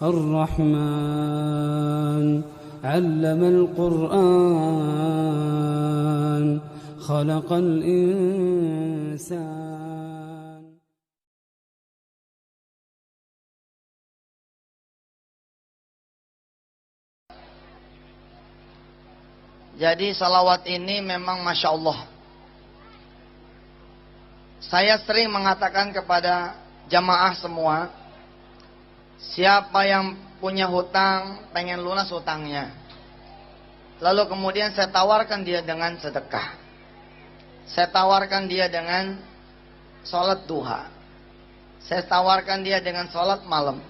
الرحمن علم القرآن خلق الإنسان. Jadi salawat ini memang Masya Allah. Saya sering mengatakan kepada jamaah semua, siapa yang punya hutang, pengen lunas hutangnya. Lalu kemudian saya tawarkan dia dengan sedekah. Saya tawarkan dia dengan sholat duha. Saya tawarkan dia dengan sholat malam.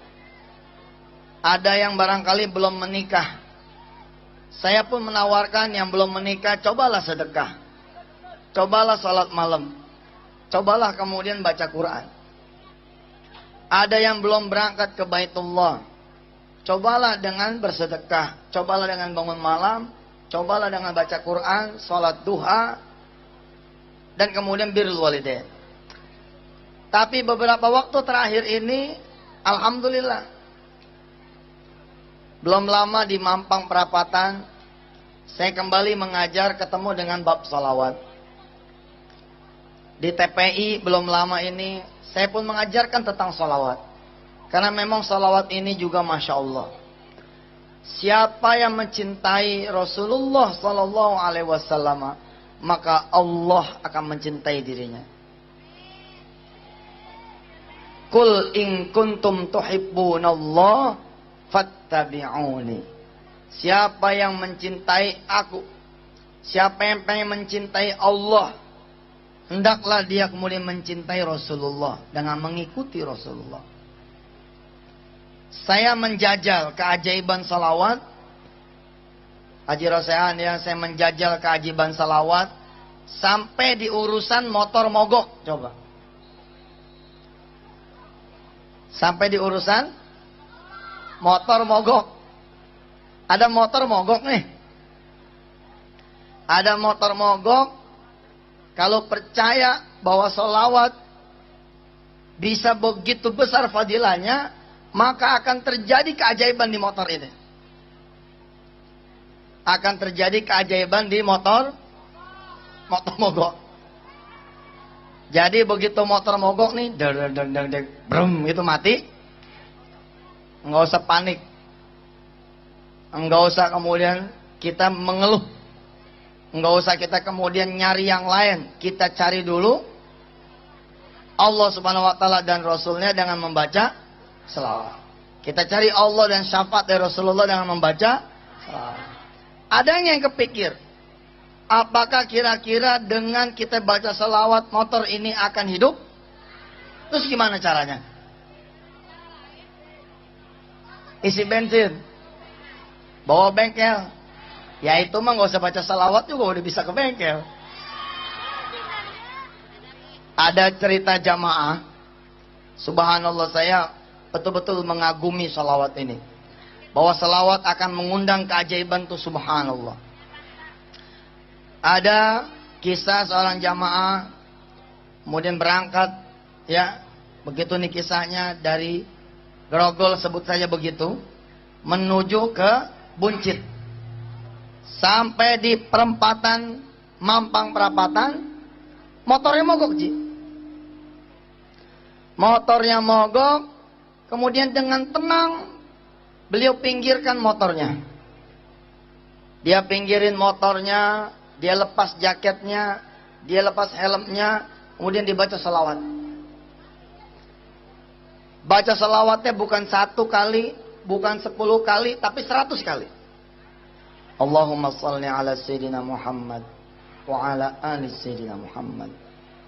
Ada yang barangkali belum menikah. Saya pun menawarkan yang belum menikah, cobalah sedekah. Cobalah sholat malam. Cobalah kemudian baca Quran. Ada yang belum berangkat ke Baitullah. Cobalah dengan bersedekah. Cobalah dengan bangun malam. Cobalah dengan baca Quran, sholat duha. Dan kemudian birrul walidain. Tapi beberapa waktu terakhir ini, alhamdulillah, belum lama di Mampang Perapatan, saya kembali mengajar ketemu dengan bab salawat. Di TPI belum lama ini, saya pun mengajarkan tentang salawat. Karena memang salawat ini juga Masya Allah. Siapa yang mencintai Rasulullah Sallallahu Alaihi Wasallam, maka Allah akan mencintai dirinya. Qul in kuntum tuhibbunallah fattabi'uni. Siapa yang mencintai aku, siapa yang pengen mencintai Allah, hendaklah dia kemudian mencintai Rasulullah dengan mengikuti Rasulullah. Saya menjajal keajaiban salawat. Haji Rosehan ya, saya menjajal keajaiban salawat sampai di urusan motor mogok. Coba. Sampai di urusan motor mogok. Ada motor mogok nih. Ada motor mogok. Kalau percaya bahwa sholawat bisa begitu besar fadilahnya, maka akan terjadi keajaiban di motor ini. Akan terjadi keajaiban di motor mogok. Jadi begitu motor mogok nih, brum, itu mati. Enggak usah panik. Enggak usah kemudian kita mengeluh. Enggak usah kita kemudian nyari yang lain. Kita cari dulu Allah Subhanahu wa taala dan Rasulnya dengan membaca selawat. Kita cari Allah dan syafaat dari Rasulullah dengan membaca selawat. Ada yang kepikir, apakah kira-kira dengan kita baca selawat motor ini akan hidup? Terus gimana caranya? Isi bensin, bawa bengkel. Ya itu mah gak usah baca selawat juga udah bisa ke bengkel. Ada cerita jamaah, subhanallah, saya betul-betul mengagumi selawat ini. Bahwa selawat akan mengundang keajaiban itu, subhanallah. Ada kisah seorang jamaah kemudian berangkat, ya, begitu nih kisahnya, dari Grogol sebut saja begitu, menuju ke Buncit. Sampai di perempatan Mampang Perapatan, motornya mogok, Ji. Motornya mogok, kemudian dengan tenang beliau pinggirkan motornya. Dia pinggirin motornya, dia lepas jaketnya, dia lepas helmnya, kemudian dibaca selawat. Baca selawatnya bukan 1 kali, bukan 10 kali, tapi 100 kali. Allahumma salli ala Sayyidina Muhammad wa ala ali Sayyidina Muhammad.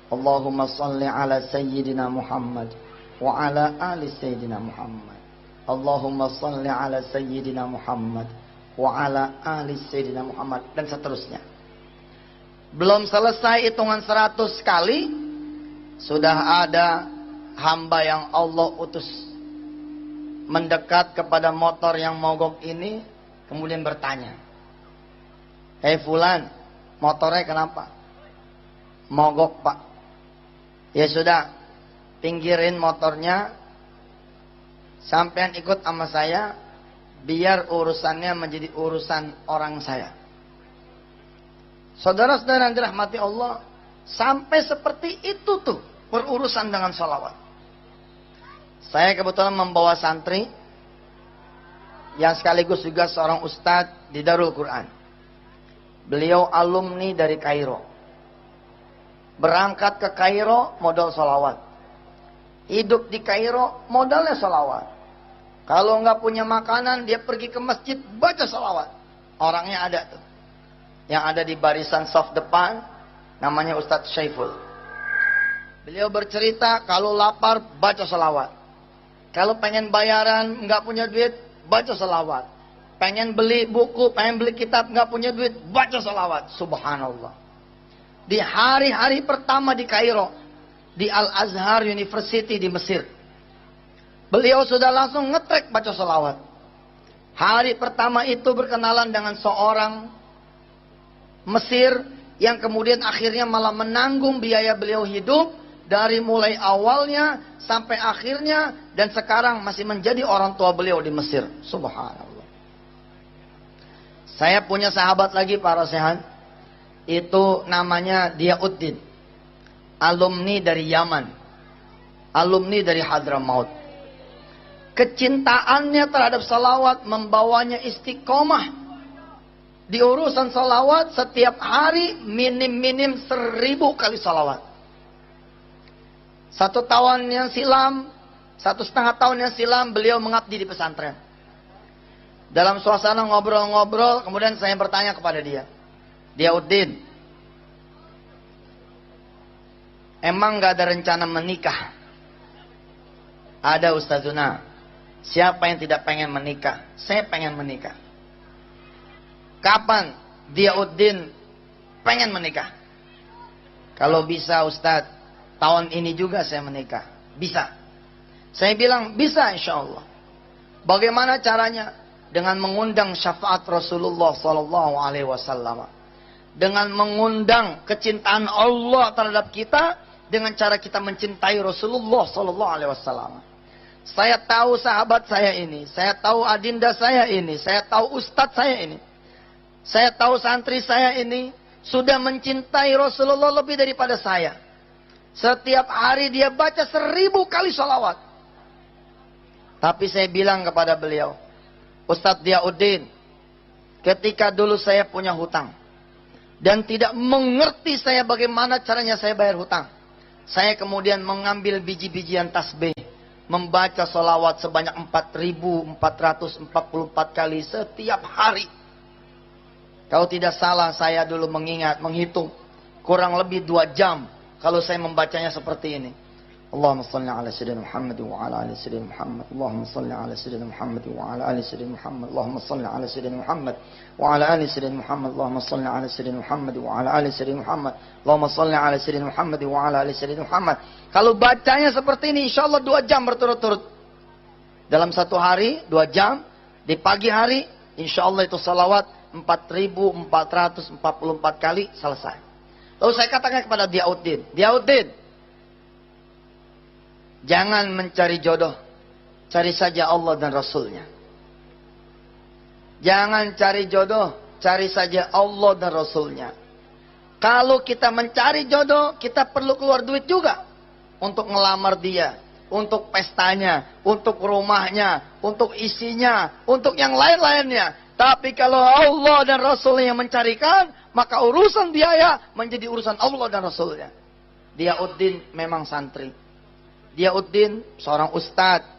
Allahumma salli ala Sayyidina Muhammad wa ala ali Sayyidina Muhammad. Allahumma salli ala Sayyidina Muhammad wa ala ali Sayyidina Muhammad, dan seterusnya. Belum selesai hitungan 100 kali, sudah ada hamba yang Allah utus mendekat kepada motor yang mogok ini, kemudian bertanya, "Hei fulan, motornya kenapa?" "Mogok, Pak." "Ya sudah, pinggirin motornya, Sampean ikut sama saya, biar urusannya menjadi urusan orang saya. Saudara-saudara yang dirahmati Allah, sampai seperti itu tuh berurusan dengan sholawat. Saya kebetulan membawa santri yang sekaligus juga seorang ustadz di Darul Quran. Beliau alumni dari Kairo. Berangkat ke Kairo modal sholawat. Hidup di Kairo modalnya sholawat. Kalau nggak punya makanan, dia pergi ke masjid baca sholawat. Orangnya ada tuh, yang ada di barisan soft depan, namanya Ustadz Syaiful. Beliau bercerita kalau lapar baca sholawat. Kalau pengen bayaran nggak punya duit baca sholawat. Pengen beli buku, pengen beli kitab nggak punya duit baca sholawat. Subhanallah. Di hari-hari pertama di Kairo, di Al-Azhar University di Mesir, beliau sudah langsung ngetrek baca sholawat. Hari pertama itu berkenalan dengan seorang Mesir yang kemudian akhirnya malah menanggung biaya beliau hidup dari mulai awalnya sampai akhirnya, dan sekarang masih menjadi orang tua beliau di Mesir. Subhanallah. Saya punya sahabat lagi para sehat, itu namanya Diauddin, alumni dari Yaman, alumni dari Hadramaut. Kecintaannya terhadap salawat membawanya istiqomah di urusan salawat. Setiap hari minim-minim 1000 kali salawat. 1 tahun yang silam, 1,5 tahun yang silam beliau mengabdi di pesantren. Dalam suasana ngobrol-ngobrol, kemudian saya bertanya kepada dia, Diauddin, emang gak ada rencana menikah? Ada Ustazuna. Siapa yang tidak pengen menikah? Saya pengen menikah. Kapan Diauddin pengen menikah? Kalau bisa Ustaz, tahun ini juga saya menikah. Bisa. Saya bilang bisa insya Allah. Bagaimana caranya? Dengan mengundang syafaat Rasulullah SAW, dengan mengundang kecintaan Allah terhadap kita, dengan cara kita mencintai Rasulullah SAW. Saya tahu sahabat saya ini, saya tahu adinda saya ini, saya tahu ustadz saya ini, saya tahu santri saya ini sudah mencintai Rasulullah lebih daripada saya. Setiap hari dia baca 1000 kali sholawat. Tapi saya bilang kepada beliau, Ustadz Diauddin, ketika dulu saya punya hutang dan tidak mengerti saya bagaimana caranya saya bayar hutang, saya kemudian mengambil biji-bijian tasbih, membaca sholawat sebanyak 4444 kali setiap hari. Kalau tidak salah saya dulu menghitung kurang lebih 2 jam kalau saya membacanya seperti ini. Allahumma salli ala sayyidina Muhammad wa ala ali sayyidina Muhammad. Allahumma salli ala sayyidina Muhammad wa ala ali sayyidina Muhammad. Allahumma salli ala sayyidina Muhammad wa ala ali sayyidina Muhammad. Allahumma salli ala sayyidina Muhammad wa ala ali sayyidina Muhammad. Allahumma salli ala sayyidina Muhammad wa ala ali sayyidina Muhammad. Kalau bacanya seperti ini, insyaallah 2 jam berturut-turut. Dalam 1 hari 2 jam, di pagi hari insyaallah itu salawat 4444 kali selesai. Lalu saya katakan kepada Diauddin, Diauddin, jangan mencari jodoh, cari saja Allah dan Rasulnya. Jangan cari jodoh, cari saja Allah dan Rasulnya. Kalau kita mencari jodoh, kita perlu keluar duit juga untuk ngelamar dia, untuk pestanya, untuk rumahnya, untuk isinya, untuk yang lain-lainnya. Tapi kalau Allah dan Rasulnya yang mencarikan, maka urusan biaya menjadi urusan Allah dan Rasulnya. Diauddin memang santri. Diauddin seorang ustadz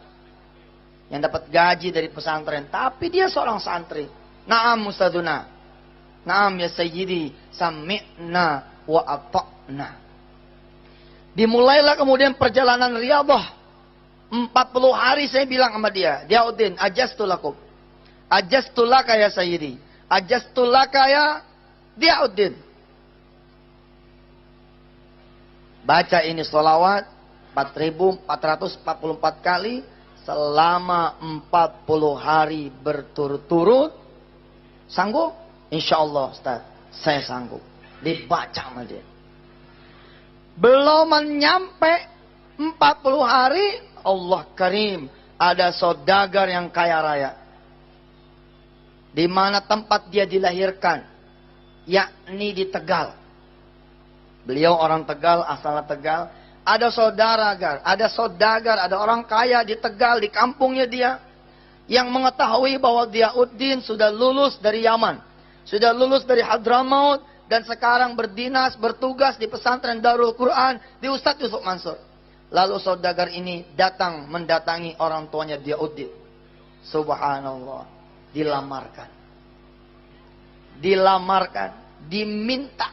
yang dapat gaji dari pesantren, tapi dia seorang santri. Naam Ustaduna, naam ya Sayyidi, sami'na wa ata'na. Dimulailah kemudian perjalanan riyadhah. 40 hari saya bilang sama dia, Diauddin, ajastu lakum, ajastu laka ya Sayyidi, ajastu laka ya Diauddin. Baca ini sholawat 4444 kali selama 40 hari berturut-turut. Sanggup? Insya Allah Ustaz, saya sanggup. Dibaca sama dia. Belum menyampai 40 hari, Allah Karim, ada saudagar yang kaya raya. Di mana tempat dia dilahirkan, yakni di Tegal. Beliau orang Tegal, asalnya Tegal. Ada saudagar, ada orang kaya di Tegal, di kampungnya dia, yang mengetahui bahwa Diauddin sudah lulus dari Yaman, sudah lulus dari Hadramaut, dan sekarang berdinas, bertugas di pesantren Darul Quran di Ustadz Yusuf Mansur. Lalu saudagar ini datang mendatangi orang tuanya Diauddin. Subhanallah. Dilamarkan, diminta.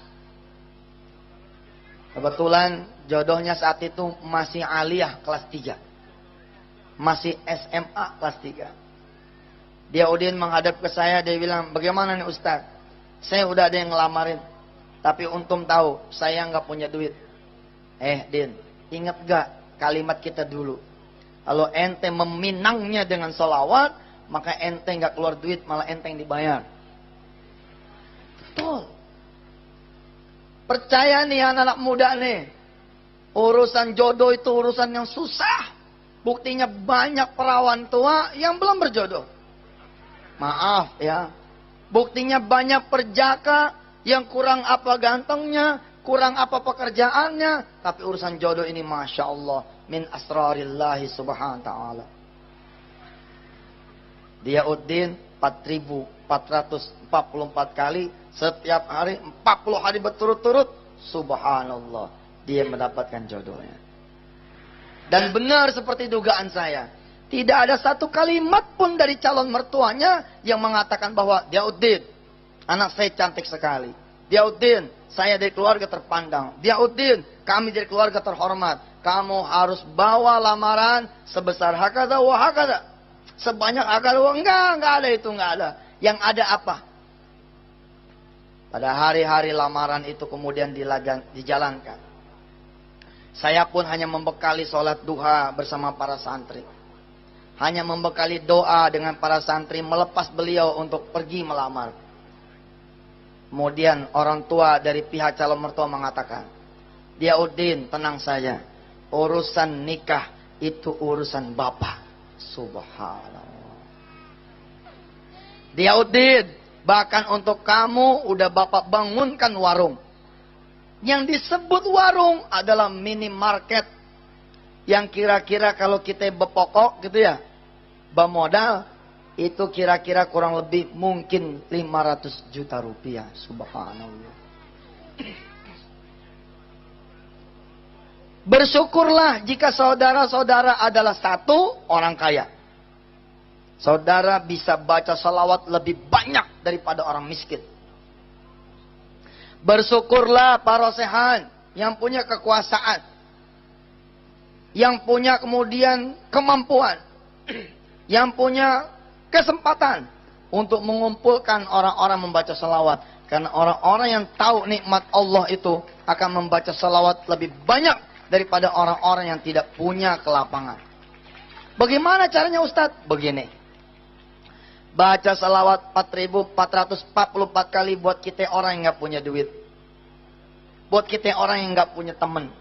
Kebetulan jodohnya saat itu masih aliyah kelas 3. Masih SMA kelas 3. Diauddin menghadap ke saya, dia bilang, bagaimana nih Ustaz? Saya udah ada yang ngelamarin, tapi untung tahu saya nggak punya duit. Din, ingat gak kalimat kita dulu? Kalau ente meminangnya dengan sholawat, maka ente nggak keluar duit, malah ente yang dibayar. Betul. Percaya nih anak-anak muda nih, urusan jodoh itu urusan yang susah. Buktinya banyak perawan tua yang belum berjodoh. Maaf ya. Buktinya banyak perjaka yang kurang apa gantengnya, kurang apa pekerjaannya, tapi urusan jodoh ini Masya Allah, min asrarillahi subhanahu wa ta'ala. Diauddin 4.444 kali, setiap hari 40 hari berturut-turut, subhanallah, dia mendapatkan jodohnya. Dan benar seperti dugaan saya, tidak ada satu kalimat pun dari calon mertuanya yang mengatakan bahwa Diauddin, anak saya cantik sekali. Diauddin, saya dari keluarga terpandang. Diauddin, kami dari keluarga terhormat. Kamu harus bawa lamaran sebesar hakada wa hakada. Sebanyak hakada wa, enggak ada itu, enggak ada. Yang ada apa? Pada hari-hari lamaran itu kemudian dijalankan. Saya pun hanya membekali sholat duha bersama para santri. Hanya membekali doa dengan para santri melepas beliau untuk pergi melamar. Kemudian orang tua dari pihak calon mertua mengatakan, Diauddin, tenang saja. Urusan nikah itu urusan bapak. Subhanallah. Diauddin, bahkan untuk kamu udah bapak bangunkan warung. Yang disebut warung adalah minimarket. Yang kira-kira kalau kita bepokok gitu ya, bemodal, itu kira-kira kurang lebih mungkin 500 juta rupiah. Subhanallah. Bersyukurlah jika saudara-saudara adalah satu orang kaya. Saudara bisa baca salawat lebih banyak daripada orang miskin. Bersyukurlah para sehan yang punya kekuasaan, yang punya kemudian kemampuan, yang punya kesempatan untuk mengumpulkan orang-orang membaca salawat. Karena orang-orang yang tahu nikmat Allah itu akan membaca salawat lebih banyak daripada orang-orang yang tidak punya kelapangan. Bagaimana caranya Ustadz? Begini. Baca salawat 4.444 kali buat kita orang yang gak punya duit. Buat kita orang yang gak punya teman.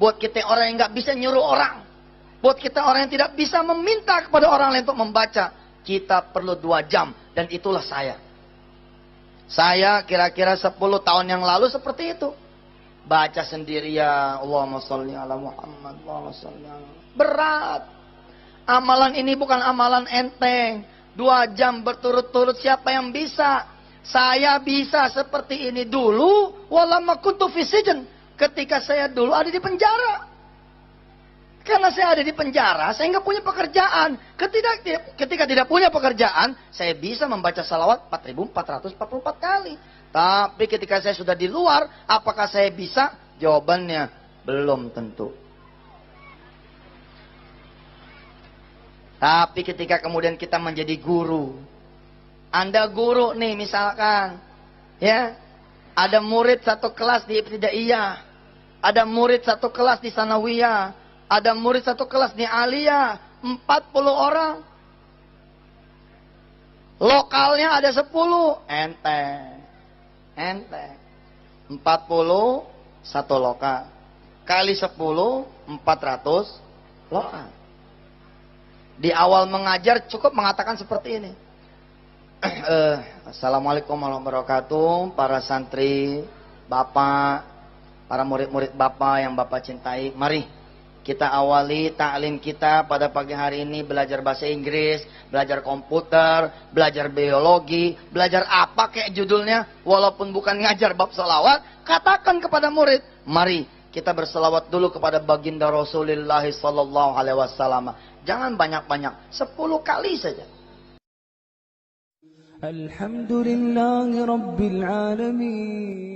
Buat kita orang yang gak bisa nyuruh orang. Buat kita orang yang tidak bisa meminta kepada orang lain untuk membaca. Kita perlu 2 jam. Dan itulah saya. Saya kira-kira 10 tahun yang lalu seperti itu. Baca sendirian. Allahumma sholli ala Muhammad. Allahumma sholli ala. Berat. Amalan ini bukan amalan enteng. 2 jam berturut-turut, siapa yang bisa? Saya bisa seperti ini dulu. Walamma kuntu fi sijn. Ketika saya dulu ada di penjara. Karena saya ada di penjara, saya nggak punya pekerjaan. Ketika tidak punya pekerjaan, saya bisa membaca salawat 4.444 kali. Tapi ketika saya sudah di luar, apakah saya bisa? Jawabannya belum tentu. Tapi ketika kemudian kita menjadi guru, Anda guru nih misalkan, ya, ada murid satu kelas di Ibtidaiyah, ada murid satu kelas di Sanawiyah, ada murid satu kelas di Aliyah, 40 orang. Lokalnya ada 10, enteng. 40 satu lokal. Kali 10, 400 lokal. Di awal mengajar cukup mengatakan seperti ini. Assalamualaikum warahmatullahi wabarakatuh, para santri, bapak, para murid-murid bapak yang bapak cintai. Mari kita awali taklim kita pada pagi hari ini, belajar bahasa Inggris, belajar komputer, belajar biologi, belajar apa kayak judulnya. Walaupun bukan ngajar bab selawat, katakan kepada murid, mari kita berselawat dulu kepada baginda Rasulullah sallallahu alaihi wasallam. Jangan banyak-banyak, 10 kali saja. Alhamdulillahi Rabbil Alamin.